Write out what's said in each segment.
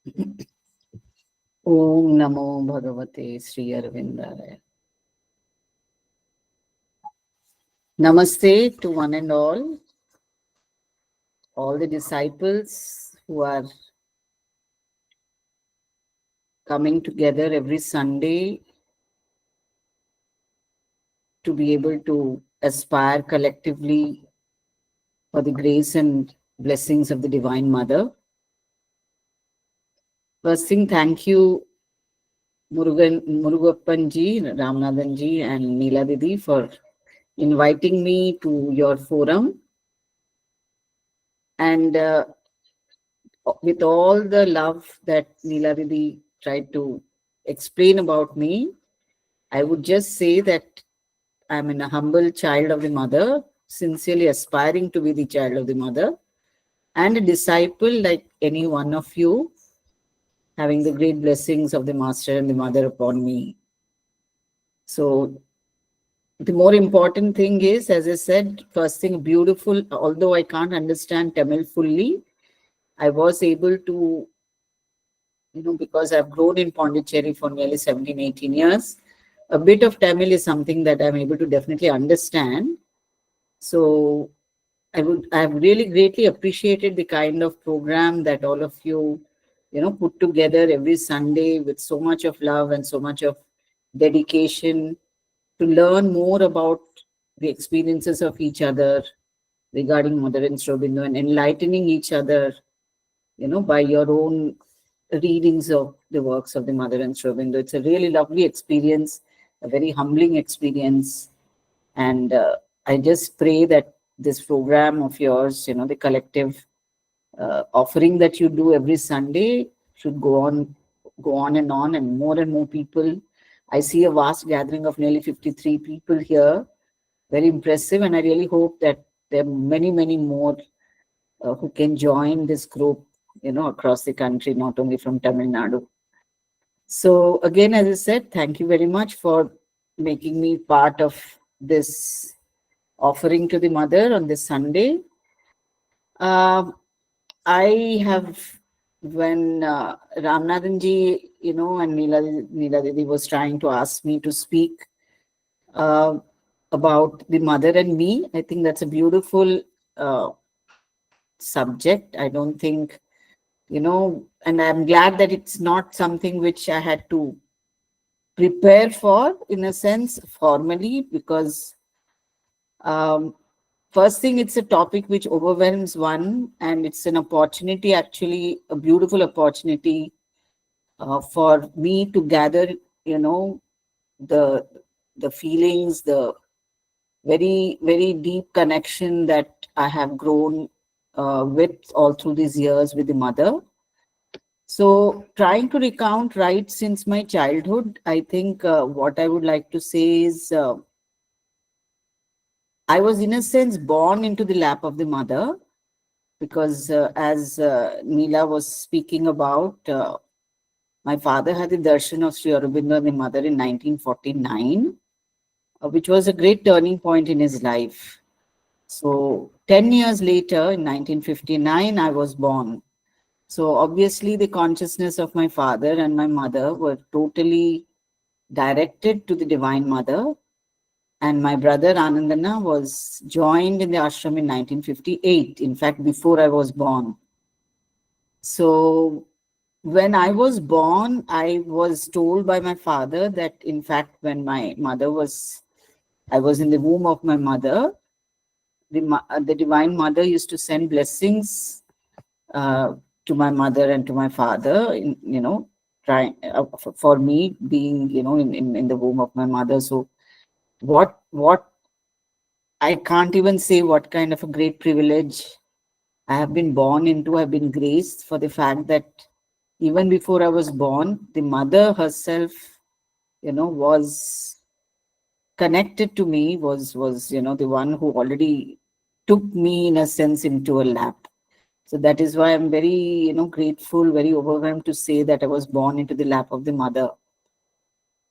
Om Namo Bhagavate Sri Arvindaya. Namaste to one and all the disciples who are coming together every Sunday to be able to aspire collectively for the grace and blessings of the Divine Mother. First thing, thank you Murugappanji, Ramanathanji and Neela Didi for inviting me to your forum. And with all the love that Neela Didi tried to explain about me, I would just say that I'm a humble child of the Mother, sincerely aspiring to be the child of the Mother, and a disciple like any one of you, having the great blessings of the Master and the Mother upon me. So the more important thing is, as I said, first thing, beautiful, although I can't understand Tamil fully, I was able to, because I've grown in Pondicherry for nearly 17, 18 years, a bit of Tamil is something that I'm able to definitely understand. So I've really greatly appreciated the kind of program that all of you, put together every Sunday with so much of love and so much of dedication to learn more about the experiences of each other regarding Mother and Srobindu and enlightening each other, by your own readings of the works of the Mother and Srobindu. It's a really lovely experience, a very humbling experience. And I just pray that this program of yours, the collective offering that you do every Sunday should go on and more people. I see a vast gathering of nearly 53 people here. Very impressive. And I really hope that there are many, many more who can join this group, across the country, not only from Tamil Nadu. So again, as I said, thank you very much for making me part of this offering to the Mother on this Sunday. I have, when Ramanathanji, and Neela Didi was trying to ask me to speak uh, about the Mother and me, I think that's a beautiful subject. I don't think, and I'm glad that it's not something which I had to prepare for, in a sense, formally, because first thing, it's a topic which overwhelms one, and it's an opportunity, actually, a beautiful opportunity for me to gather, the the feelings, the very, very deep connection that I have grown with all through these years with the Mother. So, trying to recount right since my childhood, I think what I would like to say is I was, in a sense, born into the lap of the Mother, because as Neela was speaking about, my father had the darshan of Sri Aurobindo and the Mother in 1949, which was a great turning point in his life. So 10 years later, in 1959, I was born. So obviously the consciousness of my father and my mother were totally directed to the Divine Mother. And my brother Anandana was joined in the ashram in 1958, in fact, before I was born. So when I was born, I was told by my father that, in fact, when I was in the womb of my mother, the Divine Mother used to send blessings to my mother and to my father, trying for me being, in the womb of my mother. So what I can't even say what kind of a great privilege I have been born into. I've been graced for the fact that even before I was born, the Mother herself, was connected to me, was the one who already took me, in a sense, into a lap. So that is why I'm very, grateful, very overwhelmed to say that I was born into the lap of the Mother.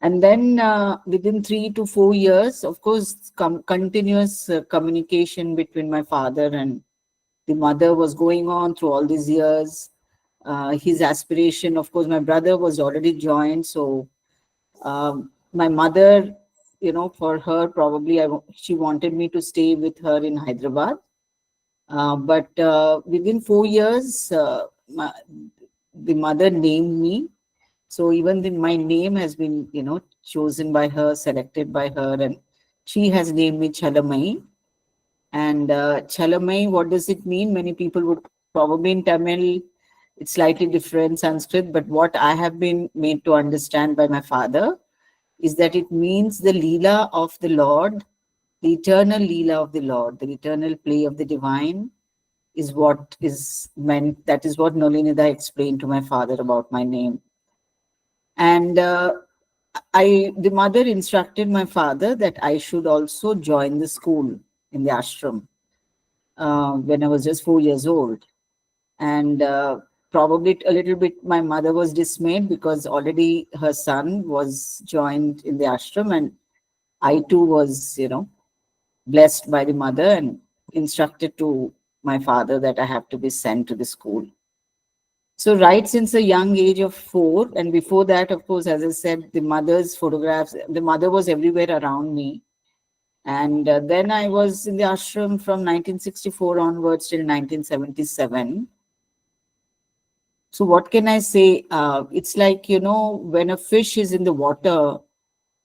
And then within 3 to 4 years, of course, continuous communication between my father and the Mother was going on through all these years. his aspiration. Of course, my brother was already joined, so my mother, for her, probably she wanted me to stay with her in Hyderabad. But within 4 years, the mother named me. So even my name has been, chosen by her, selected by her, and she has named me Chhalamayi. And Chhalamayi, what does it mean? Many people would probably in Tamil, it's slightly different Sanskrit, but what I have been made to understand by my father is that it means the Leela of the Lord, the eternal Leela of the Lord, the eternal play of the divine is what is meant. That is what Nolinida explained to my father about my name. And the mother instructed my father that I should also join the school in the ashram when I was just 4 years old. And probably a little bit, my mother was dismayed because already her son was joined in the ashram, and I too was, blessed by the mother and instructed to my father that I have to be sent to the school. So, right since a young age of 4, and before that, of course, as I said, the mother's photographs, the mother was everywhere around me. And then I was in the ashram from 1964 onwards till 1977. So, what can I say? It's like, when a fish is in the water,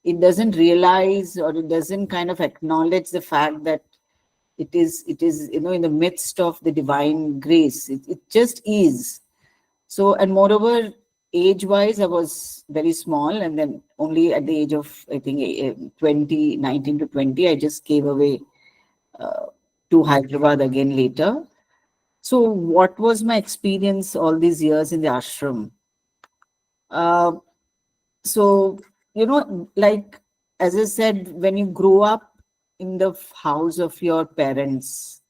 it doesn't realize or it doesn't kind of acknowledge the fact that it is in the midst of the divine grace. It just is. So, and moreover, age wise, I was very small, and then only at the age of, I think, 19 to 20, I just came away uh, to Hyderabad again later. So, what was my experience all these years in the ashram? Uh, so, like, as I said, when you grow up in the house of your parents,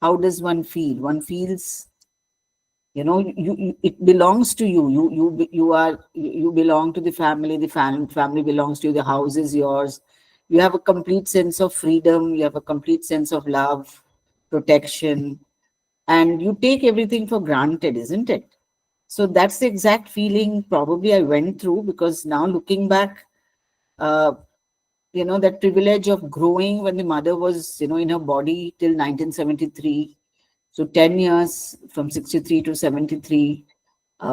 how does one feel? One feels, it belongs to you. You belong to the family. The family belongs to you. The house is yours. You have a complete sense of freedom. You have a complete sense of love, protection, and you take everything for granted, isn't it? So that's the exact feeling probably I went through, because now looking back, uh, that privilege of growing when the mother was, in her body till 1973. So 10 years from 63 to 73,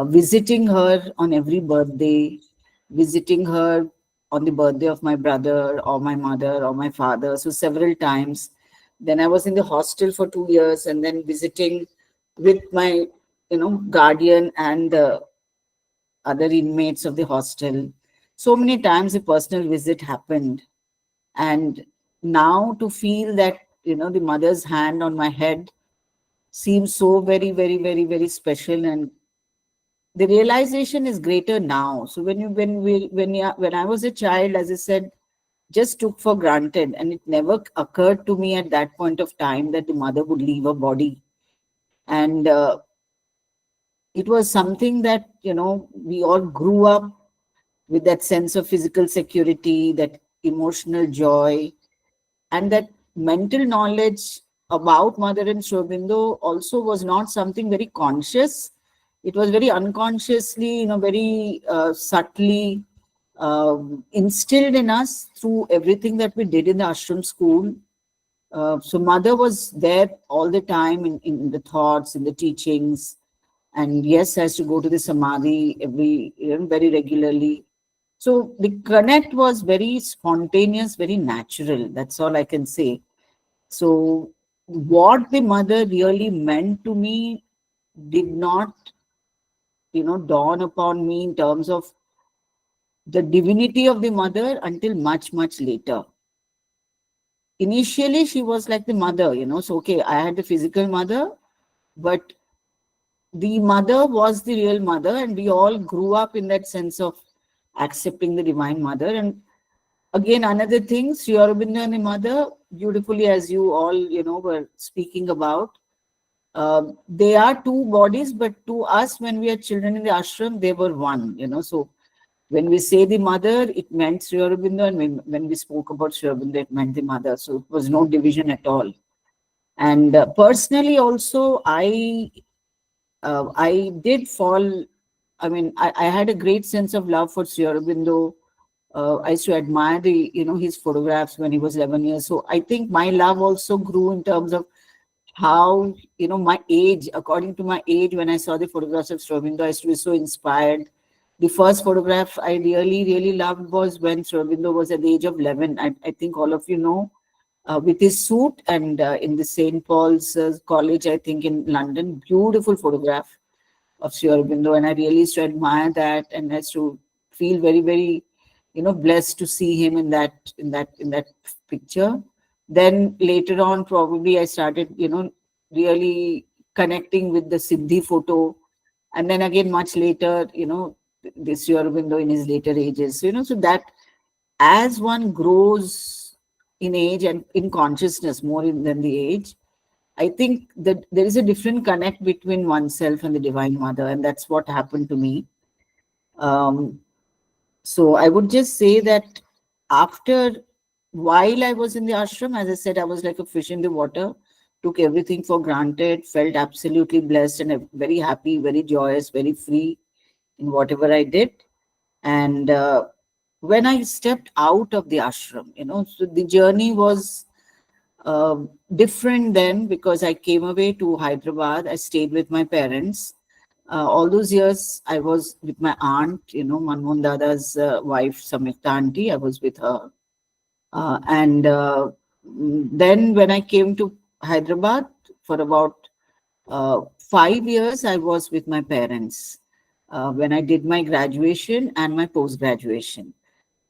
visiting her on every birthday, visiting her on the birthday of my brother or my mother or my father. So several times. Then I was in the hostel for 2 years, and then visiting with my, guardian and the other inmates of the hostel. So many times a personal visit happened. And now to feel that, the mother's hand on my head seems so very, very, very, very special. And the realization is greater now. So when I was a child, as I said, just took for granted, and it never occurred to me at that point of time that the mother would leave her body. And it was something that, we all grew up with, that sense of physical security, that emotional joy, and that mental knowledge about Mother and Shobindo also was not something very conscious. It was very unconsciously, very subtly instilled in us through everything that we did in the ashram school. So mother was there all the time in the thoughts, in the teachings, and yes, has to go to the samadhi very regularly. So the connect was very spontaneous, very natural. That's all I can say. So what the mother really meant to me did not, dawn upon me in terms of the divinity of the mother until much, much later. Initially, she was like the mother, so okay, I had the physical mother, but the mother was the real mother, and we all grew up in that sense of accepting the divine mother. And again, another thing, Sri Aurobindo and the mother, beautifully as you all, were speaking about, they are two bodies, but to us, when we are children in the ashram, they were one, So when we say the mother, it meant Sri Aurobindo, and when we spoke about Sri Aurobindo, it meant the mother. So it was no division at all. And personally, also, I I did fall. I mean, I had a great sense of love for Sri Aurobindo. I used to admire his photographs when he was 11 years. So I think my love also grew in terms of how, my age, according to my age, when I saw the photographs of Sri Aurobindo, I used to be so inspired. The first photograph I really, really loved was when Sri Aurobindo was at the age of 11. I think all of you know, with his suit and in the St. Paul's College, I think in London. Beautiful photograph of Sri Aurobindo, and I really used to admire that, and I used to feel very, very, blessed to see him in that picture. Then later on, probably I started, really connecting with the Siddhi photo, and then again much later, this Sri Aurobindo in his later ages. So that as one grows in age and in consciousness more than the age, I think that there is a different connect between oneself and the Divine Mother, and that's what happened to me. Um, so I would just say that after, while I was in the ashram, as I said, I was like a fish in the water, took everything for granted, felt absolutely blessed and very happy, very joyous, very free in whatever I did. And when I stepped out of the ashram, so the journey was different then, because I came away to Hyderabad. I stayed with my parents. All those years, I was with my aunt, Manmohan Dada's wife, Samyukta auntie. I was with her. And then when I came to Hyderabad for about 5 years, I was with my parents when I did my graduation and my post graduation.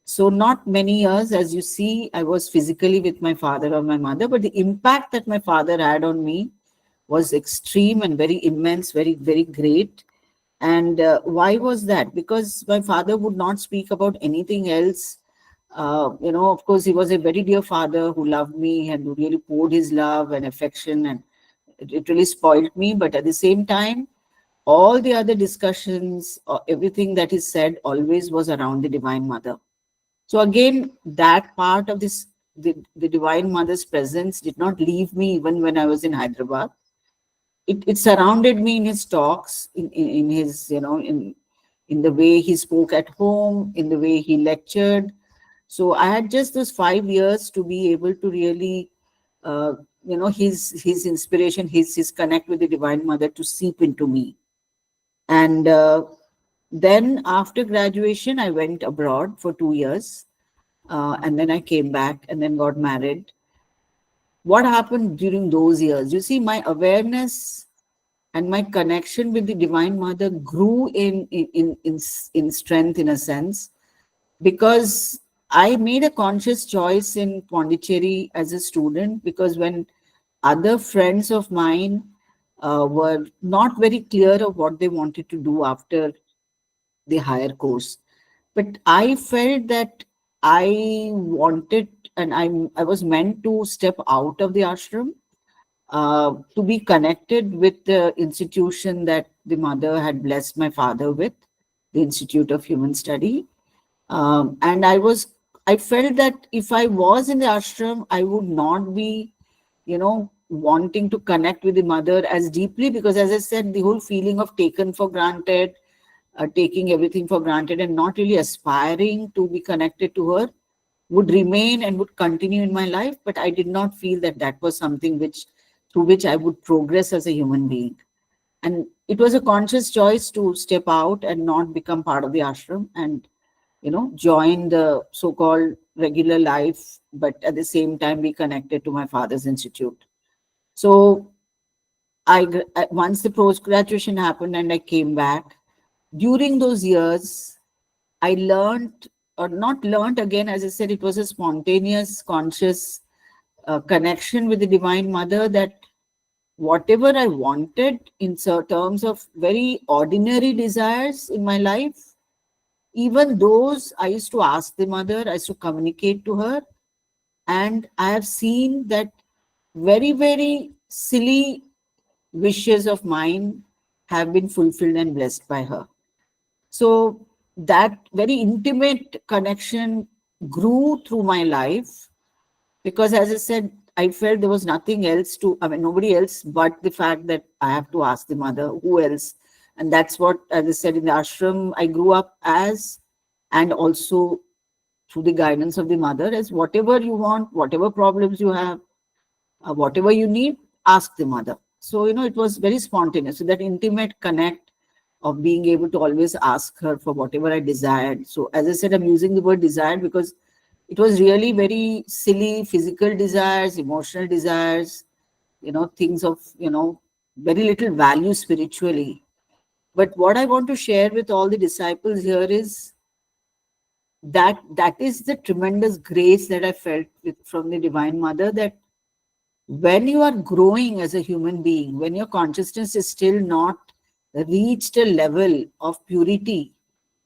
So not many years, as you see, I was physically with my father or my mother, but the impact that my father had on me was extreme and very immense, very, very great. And why was that? Because my father would not speak about anything else. Of course, he was a very dear father who loved me and who really poured his love and affection, and it really spoiled me. But at the same time, all the other discussions, everything that is said always was around the Divine Mother. So again, that part of the Divine Mother's presence did not leave me even when I was in Hyderabad. It surrounded me in his talks, in his, in the way he spoke at home, in the way he lectured. So I had just those 5 years to be able to really, uh, his inspiration, his connect with the Divine Mother to seep into me. And then after graduation, I went abroad for 2 years. And then I came back and then got married. What happened during those years? You see, my awareness and my connection with the Divine Mother grew in strength, in a sense, because I made a conscious choice in Pondicherry as a student, because when other friends of mine were not very clear of what they wanted to do after the higher course, but I felt that I wanted, and I was meant to step out of the ashram to be connected with the institution that the mother had blessed my father with, the Institute of Human Study. And I felt that if I was in the ashram, I would not be, wanting to connect with the mother as deeply, because as I said, the whole feeling of taken for granted, taking everything for granted and not really aspiring to be connected to her would remain and would continue in my life. But I did not feel that that was something through which I would progress as a human being. And it was a conscious choice to step out and not become part of the ashram and, join the so-called regular life, but at the same time be connected to my father's institute. So once the post-graduation happened and I came back, during those years, I learned, or not learned again, as I said, it was a spontaneous, conscious connection with the Divine Mother, that whatever I wanted in terms of very ordinary desires in my life, even those I used to ask the mother, I used to communicate to her. And I have seen that very, very silly wishes of mine have been fulfilled and blessed by her. So that very intimate connection grew through my life, because as I said, I felt there was nothing else to, I mean, nobody else but the fact that I have to ask the mother, who else? And that's what, as I said, in the ashram, I grew up as, and also through the guidance of the mother, as whatever you want, whatever problems you have, whatever you need, ask the mother. So, it was very spontaneous. So that intimate connect of being able to always ask her for whatever I desired. So, as I said, I'm using the word desired because it was really very silly physical desires, emotional desires, things of, very little value spiritually. But what I want to share with all the disciples here is that is the tremendous grace that I felt from the Divine Mother, that when you are growing as a human being, when your consciousness is still not reached a level of purity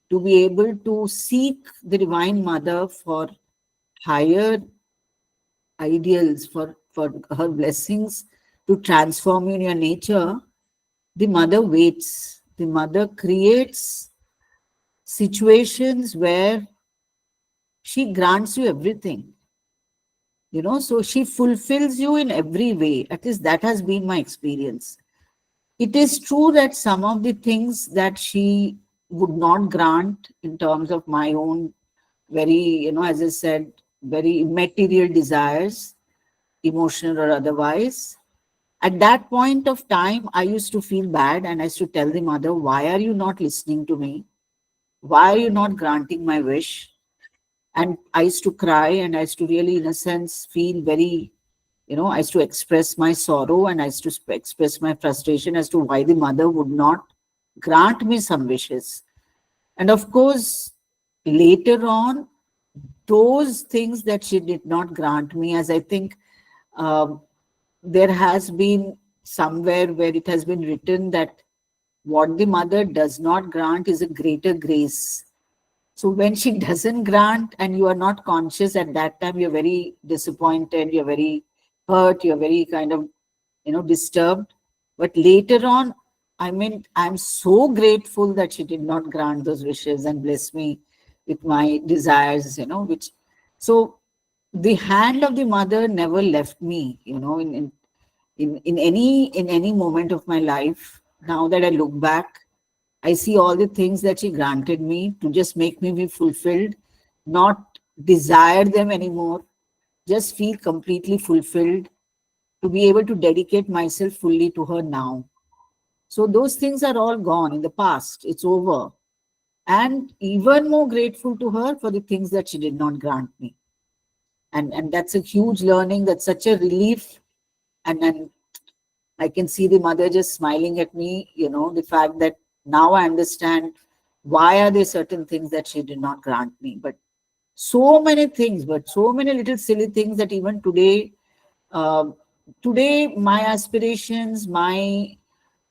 to be able to seek the Divine Mother for higher ideals, for her blessings to transform you in your nature, the mother waits. The mother creates situations where she grants you everything. So she fulfills you in every way. At least that has been my experience. It is true that some of the things that she would not grant in terms of my own very, as I said, very material desires, emotional or otherwise. At that point of time, I used to feel bad and I used to tell the mother, why are you not listening to me? Why are you not granting my wish? And I used to cry and I used to really, in a sense, feel very, I used to express my sorrow and I used to express my frustration as to why the mother would not grant me some wishes. And of course, later on, those things that she did not grant me, as I think um, there has been somewhere where it has been written that what the mother does not grant is a greater grace. So when she doesn't grant and you are not conscious at that time, you're very disappointed, you're very hurt, you're very kind of, disturbed. But later on, I mean, I'm so grateful that she did not grant those wishes and bless me with my desires, which, so the hand of the mother never left me, in any moment of my life. Now that I look back, I see all the things that she granted me to just make me be fulfilled, not desire them anymore, just feel completely fulfilled, to be able to dedicate myself fully to her now. So those things are all gone in the past. It's over. And even more grateful to her for the things that she did not grant me. And that's a huge learning. That's such a relief. And I can see the mother just smiling at me, the fact that now I understand why are there certain things that she did not grant me. But so many things, but so many little silly things that even today, today my aspirations, my,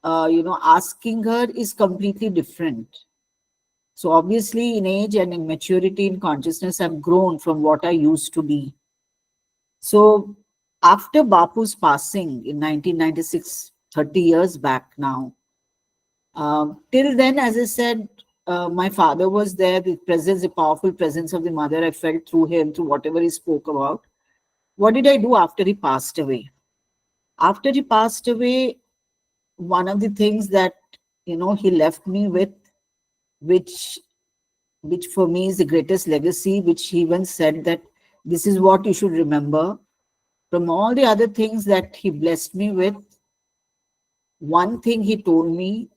asking her is completely different. So obviously in age and in maturity, in consciousness, I've grown from what I used to be. So after Bapu's passing in 1996, 30 years back now, till then, as I said, my father was there, the presence, the powerful presence of the mother I felt through him, through whatever he spoke about. What did I do after he passed away? After he passed away, one of the things that, he left me with, which which for me is the greatest legacy, which he once said that this is what you should remember. From all the other things that he blessed me with, one thing he told me,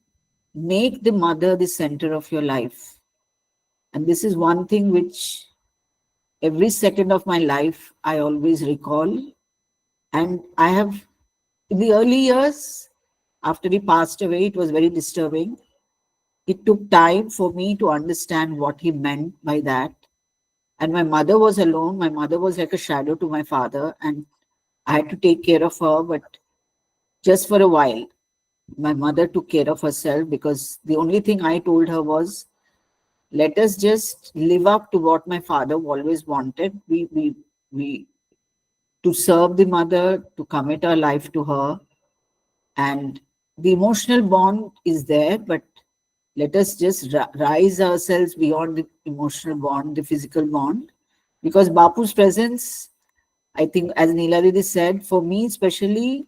make the mother the center of your life. And this is one thing which every second of my life I always recall. And I have, in the early years, after he passed away, it was very disturbing. It took time for me to understand what he meant by that. And my mother was alone. My mother was like a shadow to my father, and I had to take care of her, but just for a while. My mother took care of herself because the only thing I told her was, let us just live up to what my father always wanted. We to serve the mother, to commit our life to her, and the emotional bond is there, but let us just rise ourselves beyond the emotional bond, the physical bond, because Bapu's presence I think, as Neela Didi said, for me especially,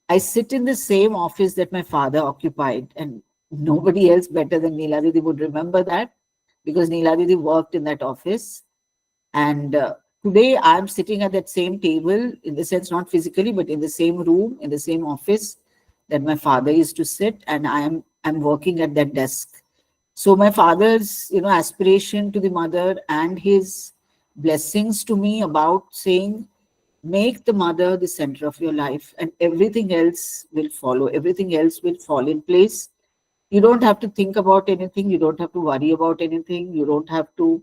I sit in the same office that my father occupied, and nobody else better than Neela Didi would remember that, because Neela Didi worked in that office. And today I'm sitting at that same table, in the sense, not physically, but in the same room, in the same office that my father used to sit, and I'm working at that desk. So my father's, aspiration to the mother and his blessings to me about saying, make the mother the center of your life, and everything else will follow. Everything else will fall in place. You don't have to think about anything. You don't have to worry about anything. You don't have to,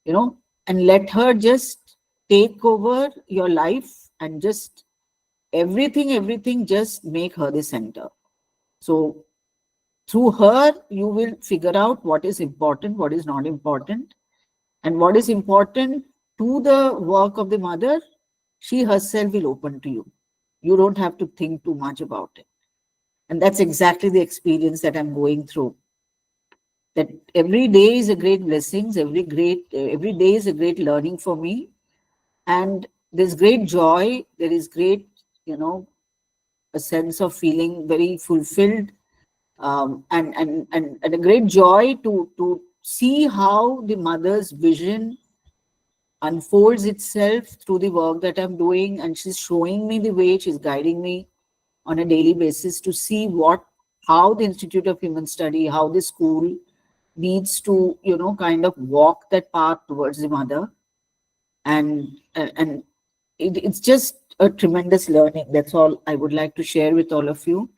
you know, and let her just take over your life, and just everything, just make her the center. So through her, you will figure out what is important, what is not important, and what is important to the work of the mother, she herself will open to you. You don't have to think too much about it. And that's exactly the experience that I'm going through. That every day is a great blessings, every day is a great learning for me. And there's great joy, there is great, you know, a sense of feeling very fulfilled, and a great joy to see how the mother's vision unfolds itself through the work that I'm doing. And she's showing me the way, she's guiding me on a daily basis to see how the Institute of Human Study, how the school needs to, kind of walk that path towards the mother. And it's just a tremendous learning. That's all I would like to share with all of you.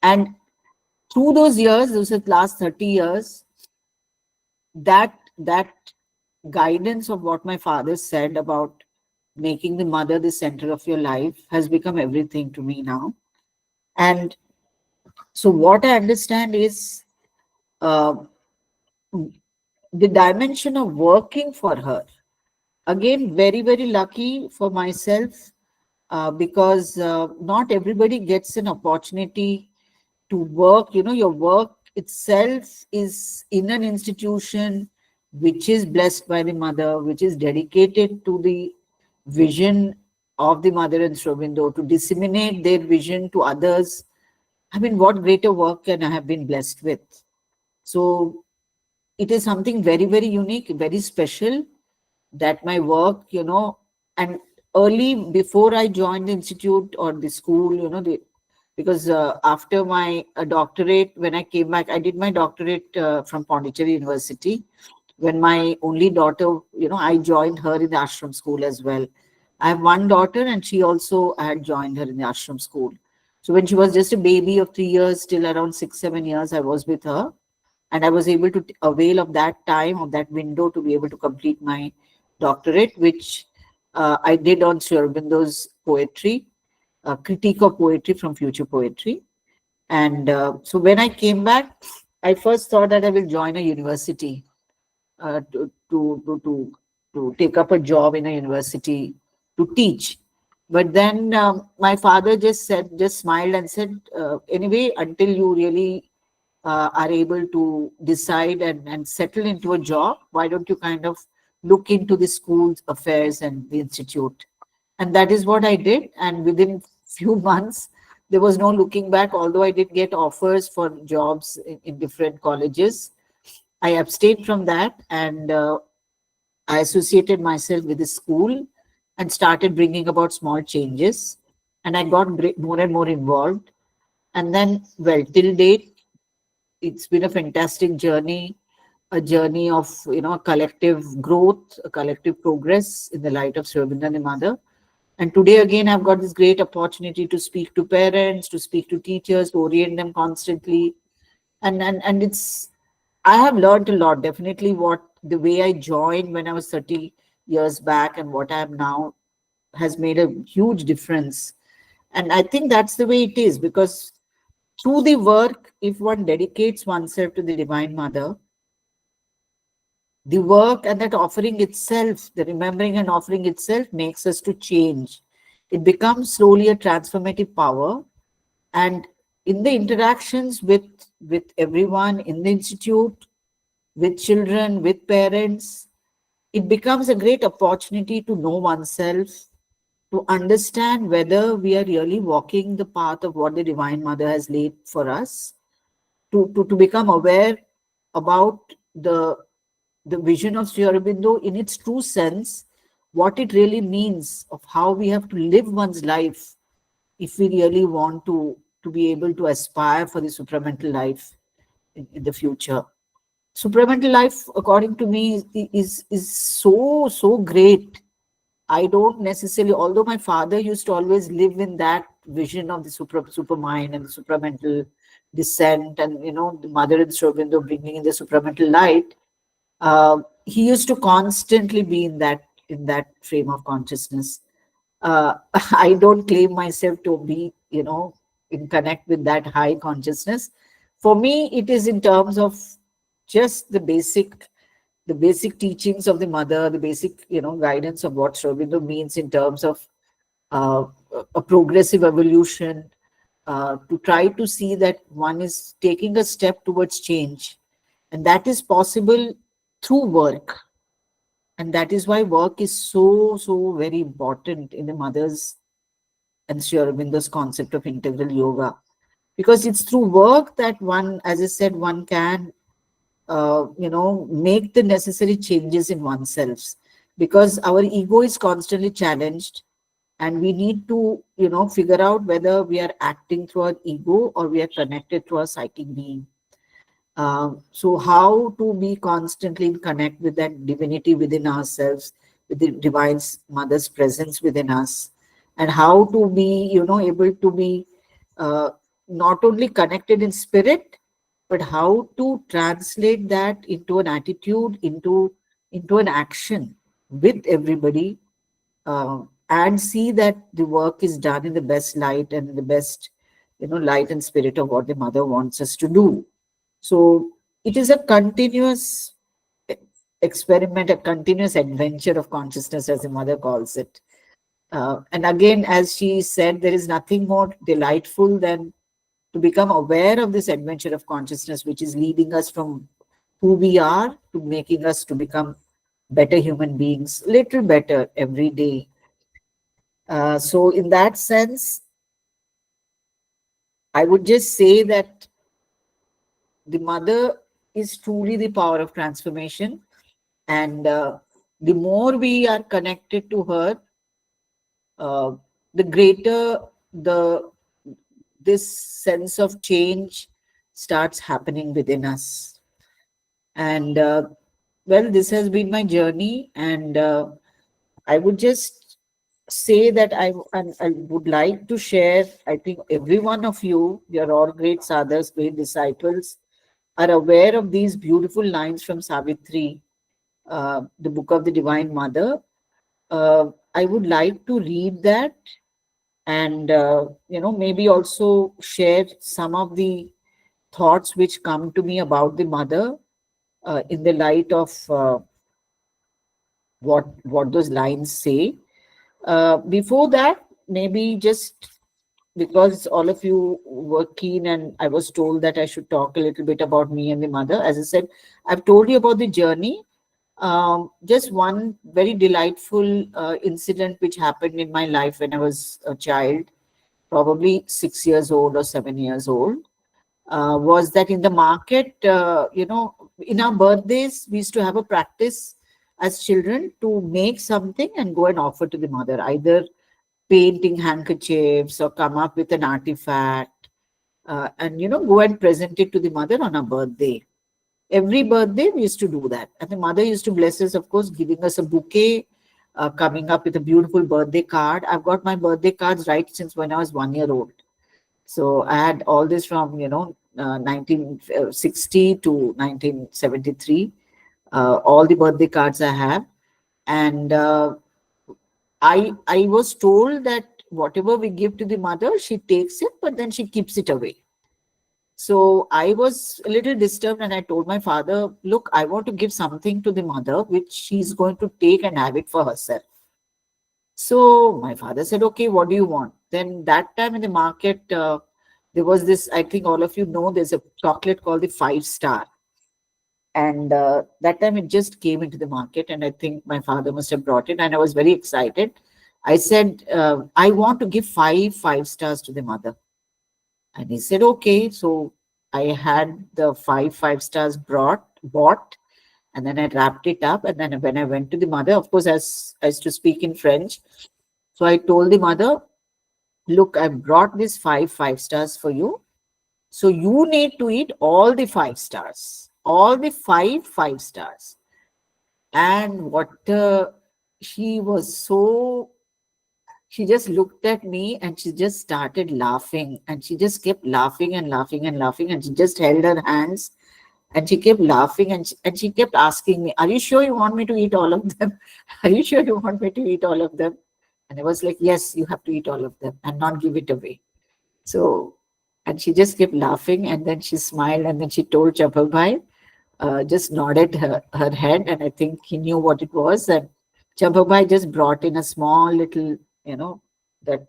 And through those years, those last 30 years, that guidance of what my father said about making the mother the center of your life has become everything to me now. And so what I understand is, uh, the dimension of working for her. Again, very, very lucky for myself, because not everybody gets an opportunity to work. Your work itself is in an institution which is blessed by the mother, which is dedicated to the vision of the mother and Sri Aurobindo, to disseminate their vision to others. I mean, what greater work can I have been blessed with? So it is something very, very unique, very special, that my work, and early, before I joined the institute or the school, because after my doctorate, when I came back, I did my doctorate from Pondicherry University. When my only daughter, I joined her in the ashram school as well. I have one daughter, and she also had joined her in the ashram school. So when she was just a baby of 3 years, till around 6, 7 years, I was with her, and I was able to avail of that time, of that window, to be able to complete my doctorate, which I did on Sri Aurobindo's poetry, critique of poetry from future poetry. And so when I came back, I first thought that I will join a university, to take up a job in a university to teach. But then my father just smiled and said, anyway, until you really are able to decide and settle into a job, why don't you kind of look into the school's affairs and the institute? And that is what I did. And within few months, there was no looking back. Although I did get offers for jobs in different colleges, I abstained from that, and I associated myself with the school and started bringing about small changes. And I got more and more involved. And then, well, till date, it's been a fantastic journey, a journey of, collective growth, a collective progress in the light of Sri Aurobindo and the mother. And today again, I've got this great opportunity to speak to parents, to speak to teachers, to orient them constantly. And it's, I have learned a lot, definitely, what the way I joined when I was 30 years back and what I am now has made a huge difference. And I think that's the way it is, because through the work, if one dedicates oneself to the Divine Mother, the work and that offering itself, the remembering and offering itself, makes us to change. It becomes slowly a transformative power. And in the interactions with everyone in the institute, with children, with parents, it becomes a great opportunity to know oneself, to understand whether we are really walking the path of what the Divine Mother has laid for us, to become aware about the vision of Sri Aurobindo in its true sense, what it really means of how we have to live one's life if we really want to be able to aspire for the supramental life in the future. Supramental life, according to me, is so great. I don't necessarily, although my father used to always live in that vision of the supermind and the supramental descent, and the mother and Sri Aurobindo bringing in the supramental light. He used to constantly be in that frame of consciousness. I don't claim myself to be, in connect with that high consciousness. For me, it is in terms of just the basic teachings of the mother, the basic, guidance of what Sri Aurobindo means in terms of uh, a progressive evolution, to try to see that one is taking a step towards change, and that is possible through work. And that is why work is so very important in the mother's and Sri Aurobindo's concept of integral yoga, because it's through work that one, as I said, one can make the necessary changes in oneself, because our ego is constantly challenged, and we need to figure out whether we are acting through our ego or we are connected to our psychic being. So how to be constantly in connect with that divinity within ourselves, with the divine mother's presence within us, and how to be, able to be uh, not only connected in spirit, but how to translate that into an attitude, into an action with everybody, and see that the work is done in the best light and in the best, light and spirit of what the mother wants us to do. So it is a continuous e- experiment, a continuous adventure of consciousness, as the mother calls it. And again, as she said, there is nothing more delightful than to become aware of this adventure of consciousness, which is leading us from who we are to making us to become better human beings, little better every day. So, in that sense, I would just say that the mother is truly the power of transformation, and the more we are connected to her, uh, the greater the this sense of change starts happening within us. And well, this has been my journey, and I would just say that I would like to share. I think every one of you, you're all great sadhas, great disciples, are aware of these beautiful lines from Savitri, the book of the Divine Mother. I would like to read that, and maybe also share some of the thoughts which come to me about the mother, in the light of what those lines say. Before that, maybe just because all of you were keen and I was told that I should talk a little bit about me and the mother. As I said, I've told you about the journey. Just one very delightful incident which happened in my life when I was a child, probably 6 years old or 7 years old, was that in the market, in our birthdays, we used to have a practice as children to make something and go and offer to the mother, either painting handkerchiefs or come up with an artifact, and go and present it to the mother on our birthday. Every birthday we used to do that, and the mother used to bless us, of course, giving us a bouquet, coming up with a beautiful birthday card. I've got my birthday cards right since when I was 1 year old. So I had all this from 1960 to 1973. All the birthday cards I have, and I was told that whatever we give to the mother, she takes it, but then she keeps it away. So I was a little disturbed, and I told my father, "Look, I want to give something to the mother, which she's going to take and have it for herself." So my father said, "Okay, what do you want?" Then that time in the market, there was this, I think all of you know, there's a chocolate called the 5 Star. And that time it just came into the market, and I think my father must have brought it, and I was very excited. I said, I want to give five stars to the mother. And he said, okay. So I had the five stars bought, and then I wrapped it up. And then when I went to the mother, of course, as I used to speak in French, so I told the mother, look, I brought these five stars for you. So you need to eat all the 5 stars, all the five stars. And what she was so, she just looked at me and she just started laughing. And she just kept laughing and laughing and laughing. And she just held her hands and she kept laughing and she kept asking me, are you sure you want me to eat all of them? Are you sure you want me to eat all of them? And I was like, yes, you have to eat all of them and not give it away. So, and she just kept laughing and then she smiled and then she told Chabhabai, just nodded her head, and I think he knew what it was. And Chabhabai just brought in a small little, that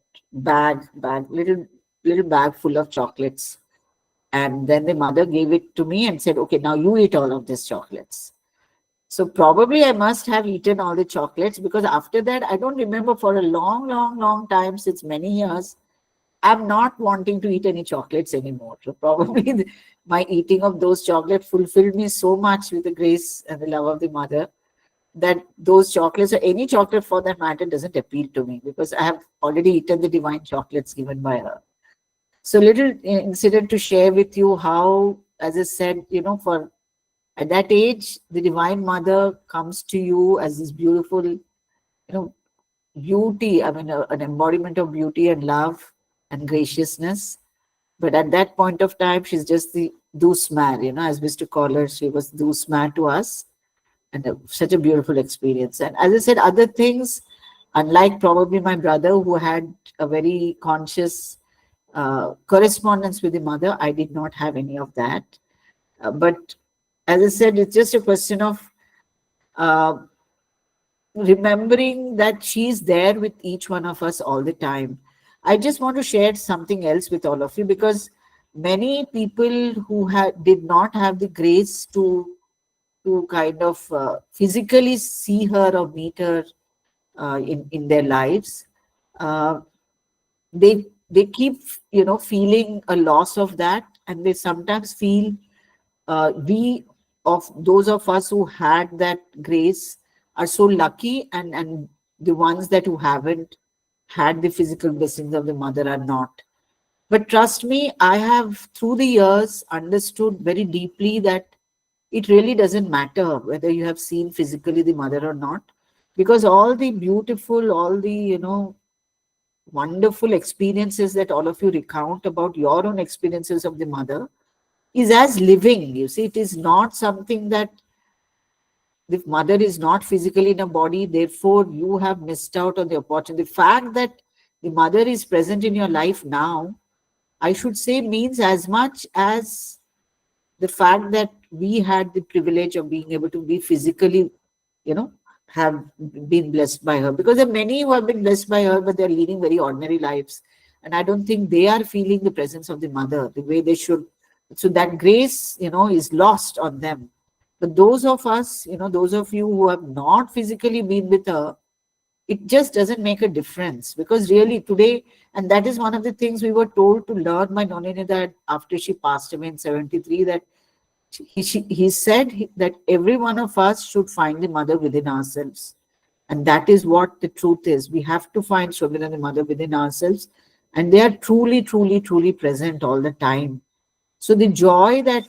little bag full of chocolates. And then the mother gave it to me and said, okay, now you eat all of these chocolates. So probably I must have eaten all the chocolates, because after that, I don't remember, for a long time, since many years, I'm not wanting to eat any chocolates anymore. So probably my eating of those chocolates fulfilled me so much with the grace and the love of the mother, that those chocolates, or any chocolate for that matter, doesn't appeal to me, because I have already eaten the divine chocolates given by her. So little incident to share with you how, as I said, for at that age, the divine mother comes to you as this beautiful, beauty. I mean, an embodiment of beauty and love and graciousness. But at that point of time, she's just the dusmar, as we used to call her. She was dusmar to us, and such a beautiful experience. And as I said, other things, unlike probably my brother, who had a very conscious correspondence with the mother, I did not have any of that. But as I said, it's just a question of uh, remembering that she's there with each one of us all the time. I just want to share something else with all of you, because many people who did not have the grace to kind of physically see her or meet her in their lives, uh, they keep feeling a loss of that, and they sometimes feel, we of those of us who had that grace are so lucky, and the ones that who haven't had the physical blessings of the mother are not. But trust me, I have through the years understood very deeply that it really doesn't matter whether you have seen physically the mother or not, because all the beautiful, all the wonderful experiences that all of you recount about your own experiences of the mother is as living. You see, it is not something that the mother is not physically in a body, therefore you have missed out on the opportunity. The fact that the mother is present in your life now, I should say, means as much as the fact that we had the privilege of being able to be physically, you know, have been blessed by her. Because there are many who have been blessed by her, but they're leading very ordinary lives. And I don't think they are feeling the presence of the mother the way they should. So that grace, is lost on them. But those of us, those of you who have not physically been with her, it just doesn't make a difference, because really today, and that is one of the things we were told to learn by Nonini, that after she passed away in 73, that he said that every one of us should find the mother within ourselves. And that is what the truth is. We have to find Shobhana and the mother within ourselves. And they are truly, truly, truly present all the time. So the joy that,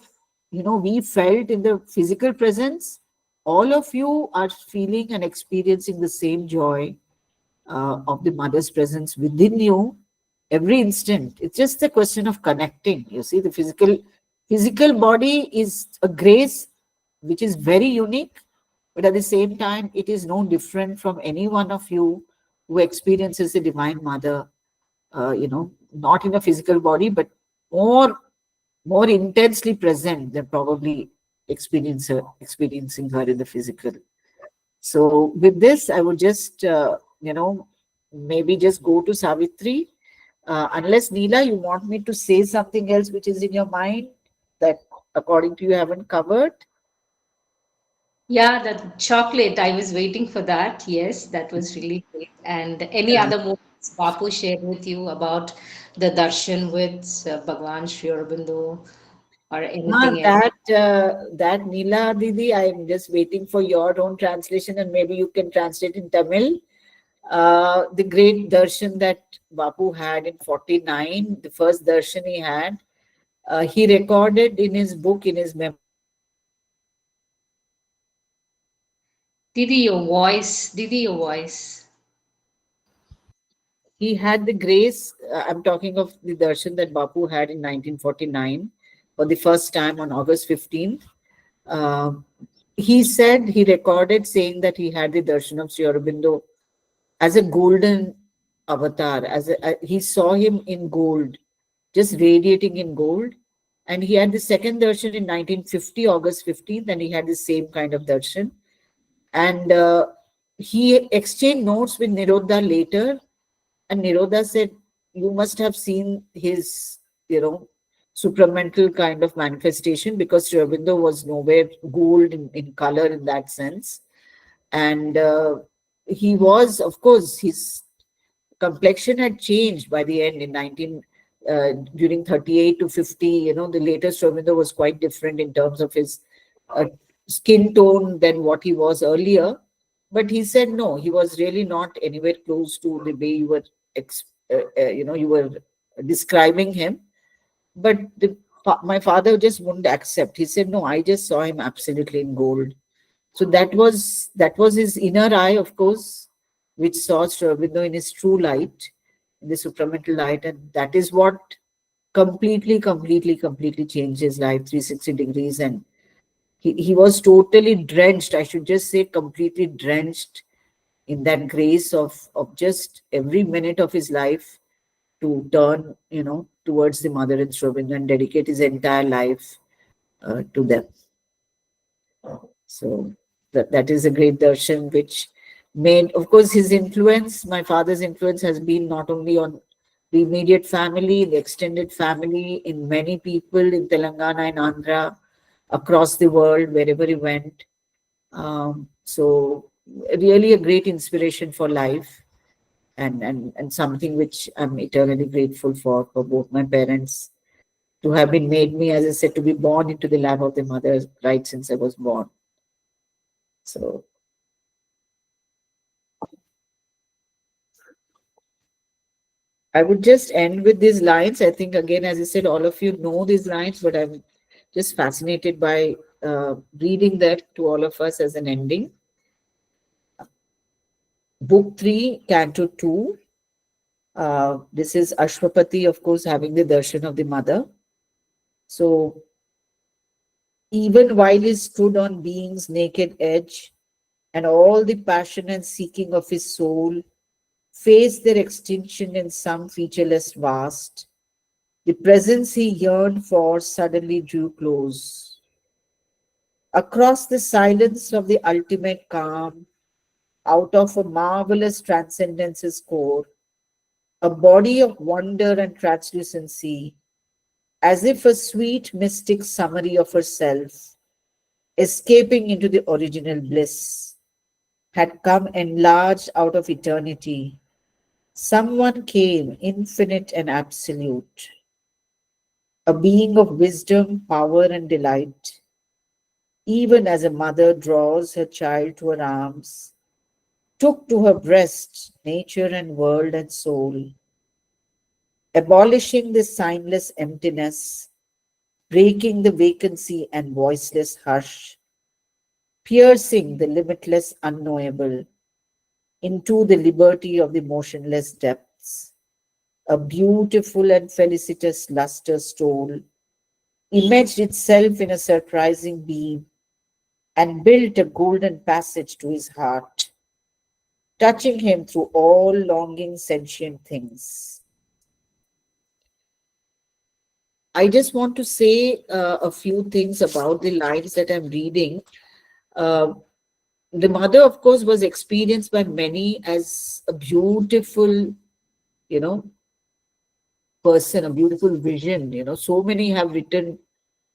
we felt in the physical presence, all of you are feeling and experiencing the same joy of the mother's presence within you every instant. It's just a question of connecting. You see, the physical body is a grace which is very unique, but at the same time, it is no different from any one of you who experiences the Divine Mother. Not in a physical body, but more intensely present than probably experiencing her in the physical. So with this, I would just, maybe just go to Savitri. Unless Neela, you want me to say something else which is in your mind that according to you haven't covered? Yeah, that chocolate, I was waiting for that. Yes, that was really great. And any Yeah. other moments Bapu shared with you about the darshan with Bhagwan Sri Aurobindo or anything else? That Neela Didi, I'm just waiting for your own translation, and maybe you can translate in Tamil. The great darshan that Bapu had in 49, the first darshan he had, he recorded in his book, in his memoirs, Didi, your voice. Didi, your voice. he had the grace. I'm talking of the darshan that Bapu had in 1949 for the first time on August 15th. Uh, he said, he recorded saying that he had the darshan of Sri Aurobindo as a golden avatar, he saw him in gold, just radiating in gold. And he had the second darshan in 1950, August 15th, and he had the same kind of darshan. And he exchanged notes with Nirodha later, and Nirodha said, "You must have seen his, you know, supramental kind of manifestation, because Sri Aurobindo was nowhere gold in color in that sense." And he was, of course, his complexion had changed by the end in 19 during 38 to 50. The latest Ravinder was quite different in terms of his uh, skin tone than what he was earlier. But he said no, he was really not anywhere close to the way you were you were describing him. But my father just wouldn't accept. He said no, I just saw him absolutely in gold. So that was his inner eye, of course, which saw Sri Aurobindo in his true light, in the supramental light, and that is what completely changed his life 360 degrees. And he was totally drenched. I should just say completely drenched in that grace of just every minute of his life to turn, towards the mother and Sri Aurobindo and dedicate his entire life to them. So that is a great darshan which made, of course, his influence, my father's influence has been not only on the immediate family, the extended family, in many people in Telangana and Andhra, across the world, wherever he went. So really a great inspiration for life, and something which I'm eternally grateful for both my parents to have been made me, as I said, to be born into the lap of the mother right since I was born. So I would just end with these lines. I think, again, as I said, all of you know these lines, but I'm just fascinated by reading that to all of us as an ending. Book 3, Canto 2. This is Ashwapati, of course, having the darshan of the mother. So, even while he stood on being's naked edge, and all the passion and seeking of his soul faced their extinction in some featureless vast, the presence he yearned for suddenly drew close. Across the silence of the ultimate calm, out of a marvelous transcendence's core, a body of wonder and translucency, as if a sweet mystic summary of herself, escaping into the original bliss, had come enlarged out of eternity. Someone came, infinite and absolute, a being of wisdom, power, and delight, even as a mother draws her child to her arms, took to her breast nature and world and soul, abolishing the signless emptiness, breaking the vacancy and voiceless hush, piercing the limitless unknowable into the liberty of the motionless depths. A beautiful and felicitous luster stole, imaged itself in a surprising beam, and built a golden passage to his heart, touching him through all longing sentient things. I just want to say a few things about the lines that I'm reading. Uh, the mother, of course, was experienced by many as a beautiful, you know, person, a beautiful vision. So many have written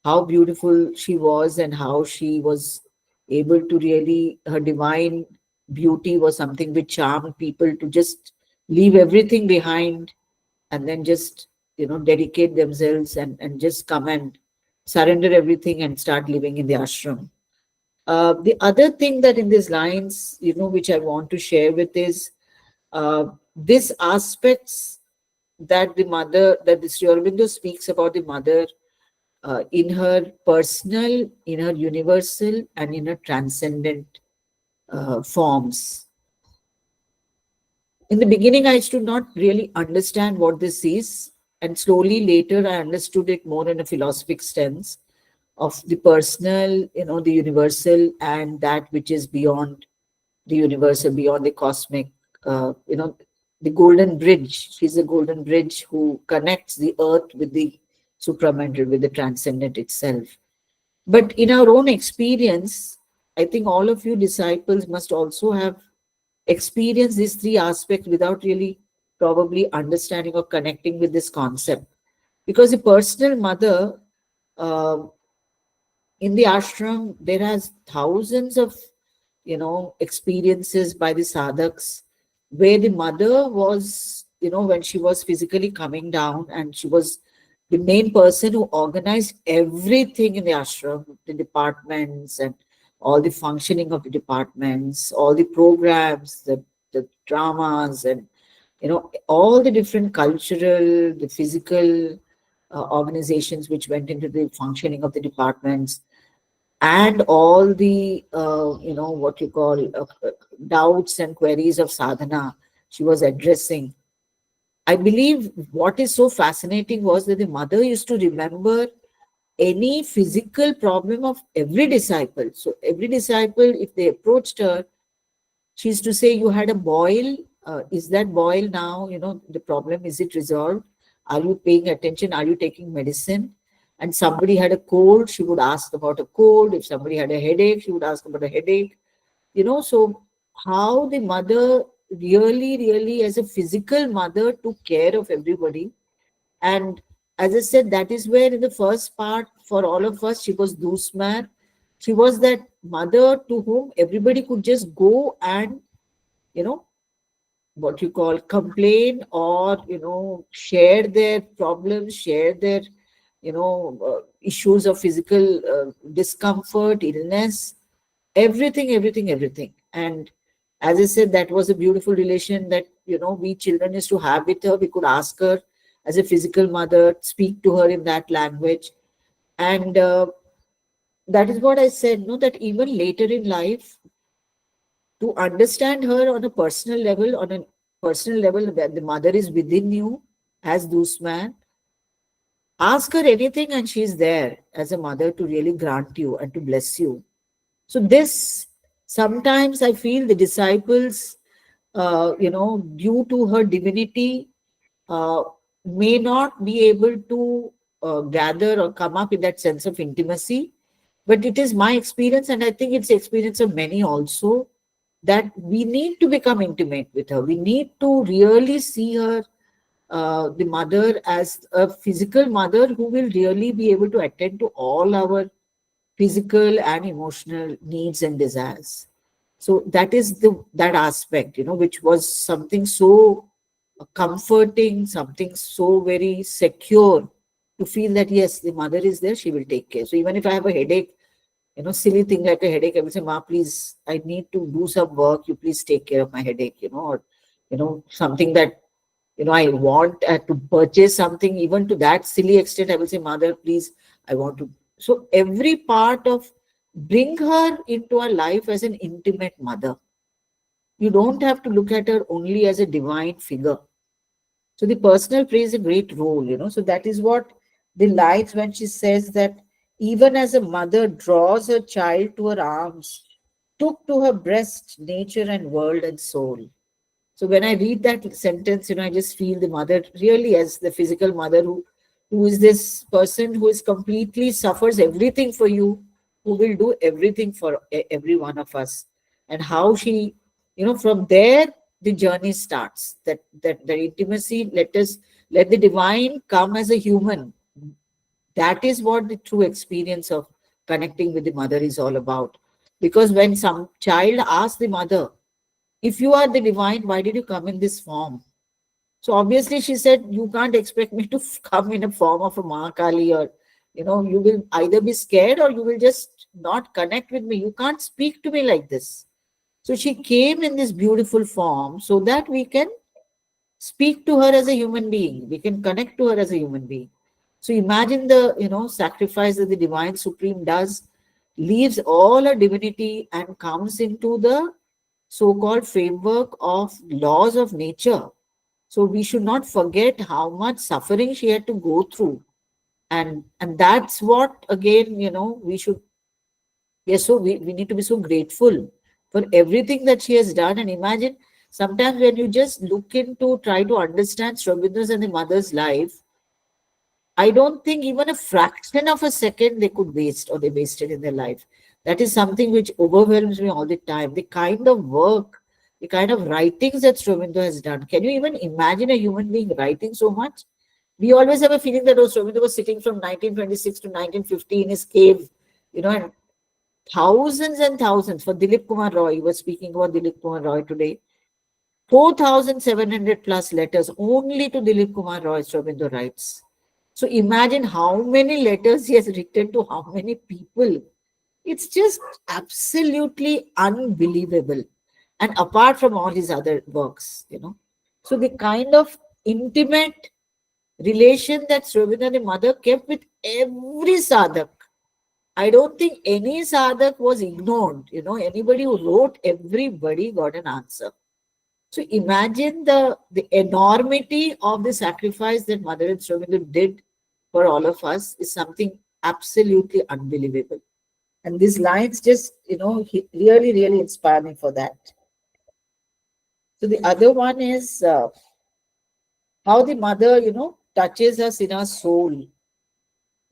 how beautiful she was and how she was. able to really, her divine beauty was something which charmed people to just leave everything behind and then just, dedicate themselves and just come and surrender everything and start living in the ashram. The other thing that in these lines, which I want to share with is this aspects that the Sri Aurobindo speaks about the mother in her personal, in her universal, and in her transcendent forms. In the beginning, I used to not really understand what this is, and slowly later I understood it more in a philosophic sense of the personal, the universal, and that which is beyond the universal, beyond the cosmic. The golden bridge. She's a golden bridge who connects the earth with the supramental, with the transcendent itself. But in our own experience, I think all of you disciples must also have experienced these three aspects without really probably understanding or connecting with this concept. Because the personal mother, uh, in the ashram, there has thousands of experiences by the sadhaks where the mother was, when she was physically coming down, and she was the main person who organized everything in the ashram, the departments and all the functioning of the departments, all the programs, the dramas, and all the different cultural, the physical organizations which went into the functioning of the departments, and all the what you call doubts and queries of sadhana she was addressing. I believe what is so fascinating was that the mother used to remember any physical problem of every disciple. So every disciple, if they approached her, she used to say, you had a boil. Is that boil now, the problem, is it resolved? Are you paying attention? Are you taking medicine? And somebody had a cold, she would ask about a cold. If somebody had a headache, she would ask about a headache. So how the mother really, really, as a physical mother, took care of everybody. And as I said, that is where in the first part, for all of us, she was Dusmar. She was that mother to whom everybody could just go and, you know, what you call complain, or, share their problems, share their, issues of physical discomfort, illness, everything, everything, everything. And as I said, that was a beautiful relation that, we children used to have with her. We could ask her as a physical mother, speak to her in that language. And that is what I said, no, that even later in life, to understand her on a personal level, where the mother is within you as Dusman, ask her anything and she's there as a mother to really grant you and to bless you. So this, sometimes I feel the disciples, due to her divinity, uh, may not be able to gather or come up with that sense of intimacy. But it is my experience, and I think it's the experience of many also, that we need to become intimate with her. We need to really see her, the mother, as a physical mother who will really be able to attend to all our physical and emotional needs and desires. So that is that aspect, which was something so comforting, something so very secure, to feel that yes, the mother is there, she will take care. So even if I have a headache, silly thing like a headache, I will say, Ma, please, I need to do some work. You please take care of my headache, or, something that, I want to purchase something, even to that silly extent, I will say, Mother, please, I want to. So every part of, bring her into our life as an intimate mother. You don't have to look at her only as a divine figure. So the personal plays a great role, So that is what the lines when she says that even as a mother draws her child to her arms, took to her breast nature and world and soul. So when I read that sentence, I just feel the mother really as the physical mother who is this person who is completely suffers everything for you, who will do everything for every one of us. And how she, from there the journey starts. That the intimacy, let the divine come as a human. That is what the true experience of connecting with the mother is all about. Because when some child asks the mother, if you are the divine, why did you come in this form? So obviously she said, you can't expect me to come in a form of a Mahakali, or, you will either be scared or you will just not connect with me. You can't speak to me like this. So she came in this beautiful form so that we can speak to her as a human being. We can connect to her as a human being. So imagine the, sacrifice that the divine supreme does, leaves all her divinity and comes into the so-called framework of laws of nature. So we should not forget how much suffering she had to go through. And that's what, again, we should, yes, so we need to be so grateful for everything that she has done. And imagine, sometimes when you just look into, try to understand Shrabindra's and the mother's life, I don't think even a fraction of a second they could waste, or they wasted in their life. That is something which overwhelms me all the time. The kind of work, the kind of writings that Shrabindra has done. Can you even imagine a human being writing so much? We always have a feeling that, oh, Shrabindra was sitting from 1926 to 1950 in his cave, and thousands and thousands. For Dilip Kumar Roy, we were speaking about Dilip Kumar Roy today. 4,700 plus letters only to Dilip Kumar Roy, Shrabindra writes. So imagine how many letters he has written to how many people. It's just absolutely unbelievable. And apart from all his other works. So the kind of intimate relation that Srivindra and mother kept with every sadhak. I don't think any sadhak was ignored. Anybody who wrote, everybody got an answer. So imagine the enormity of the sacrifice that Mother and Srivindra did for all of us is something absolutely unbelievable. And these lines just, really, really inspire me for that. So the other one is how the mother, touches us in our soul.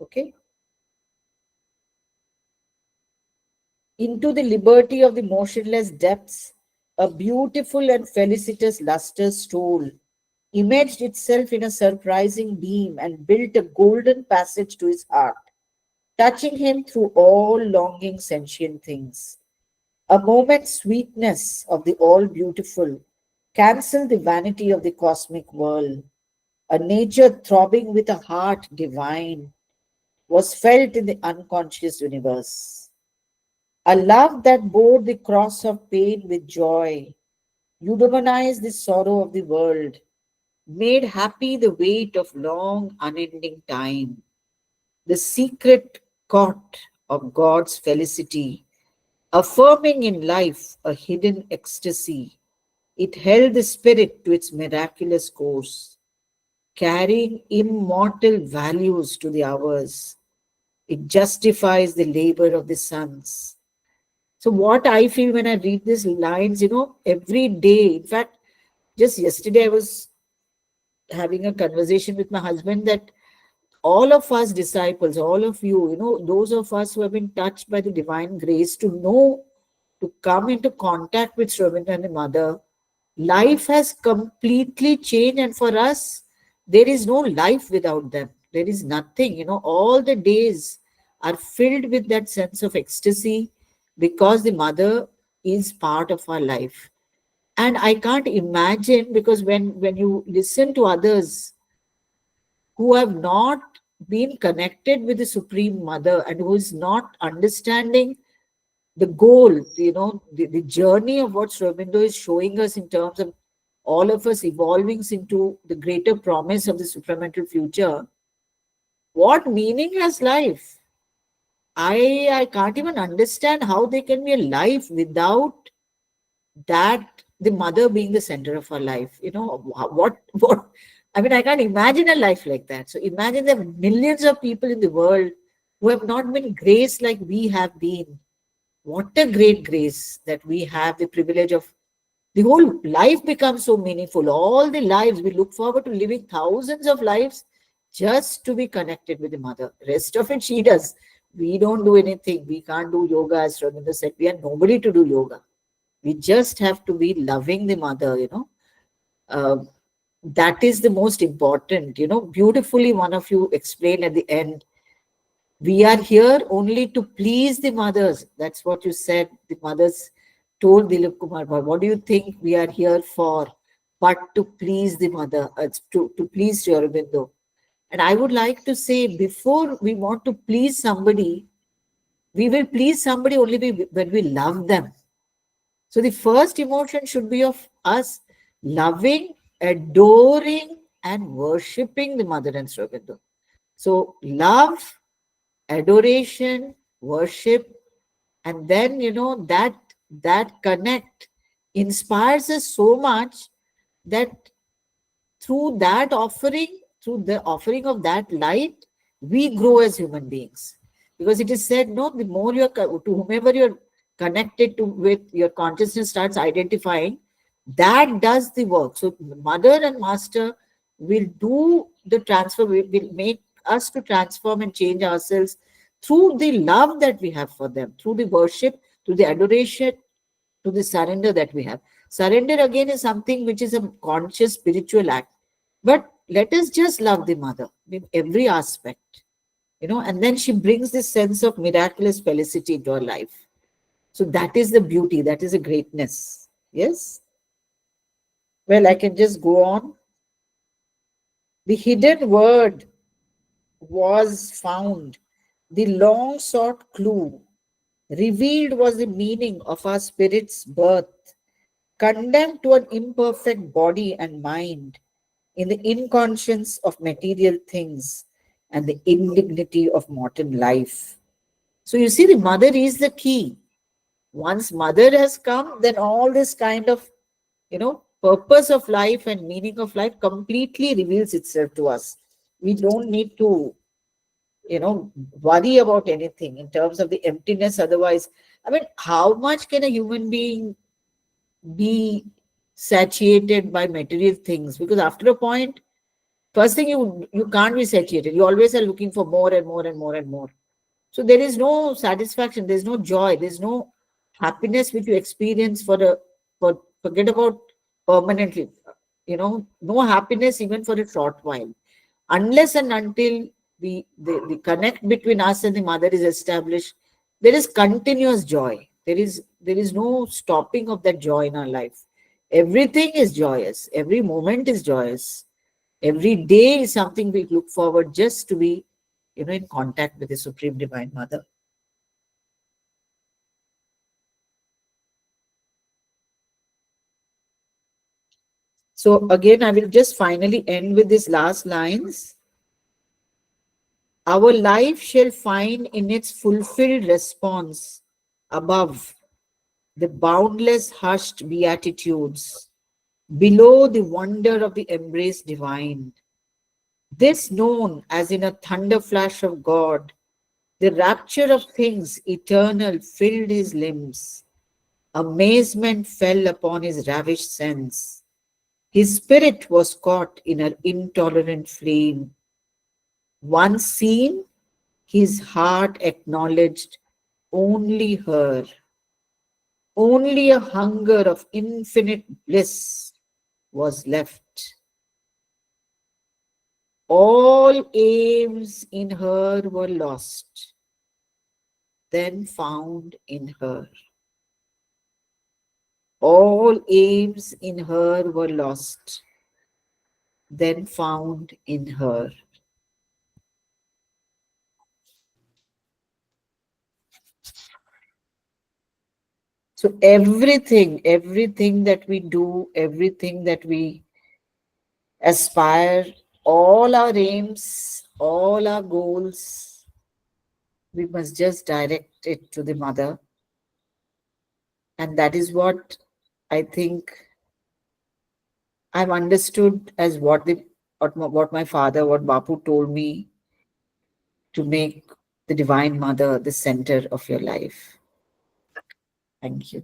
Okay. Into the liberty of the motionless depths, a beautiful and felicitous luster stole, imaged itself in a surprising beam and built a golden passage to his heart, touching him through all longing sentient things. A moment's sweetness of the all beautiful cancelled the vanity of the cosmic world. A nature throbbing with a heart divine was felt in the unconscious universe. A love that bore the cross of pain with joy, eudaimonize the sorrow of the world, made happy the weight of long, unending time, the secret caught of God's felicity, affirming in life a hidden ecstasy. It held the spirit to its miraculous course, carrying immortal values to the hours. It justifies the labor of the sons. So, what I feel when I read these lines, every day, in fact, just yesterday I was having a conversation with my husband that all of us disciples, all of you, those of us who have been touched by the divine grace to know, to come into contact with Sravindra and the mother, life has completely changed. And for us, there is no life without them. There is nothing, all the days are filled with that sense of ecstasy because the mother is part of our life. And I can't imagine, because when you listen to others who have not been connected with the Supreme Mother and who is not understanding the goal, the journey of what Sri Aurobindo is showing us in terms of all of us evolving into the greater promise of the supramental future. What meaning has life? I can't even understand how there can be a life without that the mother being the center of our life. What I mean, I can't imagine a life like that. So imagine there are millions of people in the world who have not been graced like we have been. What a great grace that we have the privilege of. The whole life becomes so meaningful. All the lives, we look forward to living thousands of lives just to be connected with the mother. Rest of it she does. We don't do anything. We can't do yoga, as Rabindra said. We are nobody to do yoga. We just have to be loving the mother. Uh, that is the most important. Beautifully, one of you explained at the end We are here only to please the mothers. That's what you said. The mothers told Dilip Kumar Bhai, what do you think we are here for? But to please the mother, to please Sri Aurobindo. And I would like to say, before we want to please somebody, we will please somebody only when we love them. So the first emotion should be of us loving, adoring, and worshipping the mother and Sri Aurobindo. So love, adoration, worship, and then that connect inspires us so much that through that offering, through the offering of that light, we grow as human beings. Because it is said, no, the more to whomever you're connected to with, your consciousness starts identifying, that does the work. So mother and master will do the transfer, will make us to transform and change ourselves through the love that we have for them, through the worship, through the adoration, to the surrender that we have. Surrender again is something which is a conscious spiritual act. But let us just love the mother in every aspect, and then she brings this sense of miraculous felicity into our life. So that is the beauty, that is the greatness. Yes? Well, I can just go on. The hidden word was found, the long sought clue revealed was the meaning of our spirit's birth, condemned to an imperfect body and mind in the inconscience of material things and the indignity of mortal life. So you see, the mother is the key. Once mother has come, then all this kind of, purpose of life and meaning of life completely reveals itself to us. We don't need to, worry about anything in terms of the emptiness. Otherwise, I mean, how much can a human being be satiated by material things? Because after a point, first thing, you can't be satiated. You always are looking for more and more and more and more. So there is no satisfaction, there's no joy, there's no happiness which you experience for forget about permanently. No happiness even for a short while, unless and until the connect between us and the mother is established. There is continuous joy. There is no stopping of that joy in our life. Everything is joyous. Every moment is joyous. Every day is something we look forward just to be, in contact with the Supreme Divine Mother. So again, I will just finally end with these last lines. Our life shall find in its fulfilled response above the boundless hushed beatitudes, below the wonder of the embrace divine. This known as in a thunder flash of God, the rapture of things eternal filled his limbs. Amazement fell upon his ravished sense. His spirit was caught in her intolerant flame. Once seen, his heart acknowledged only her. Only a hunger of infinite bliss was left. All aims in her were lost, then found in her. All aims in her were lost, then found in her. So everything that we do, everything that we aspire, all our aims, all our goals, we must just direct it to the mother. And that is what I think I've understood as what my father, what Bapu told me, to make the Divine Mother the center of your life. Thank you.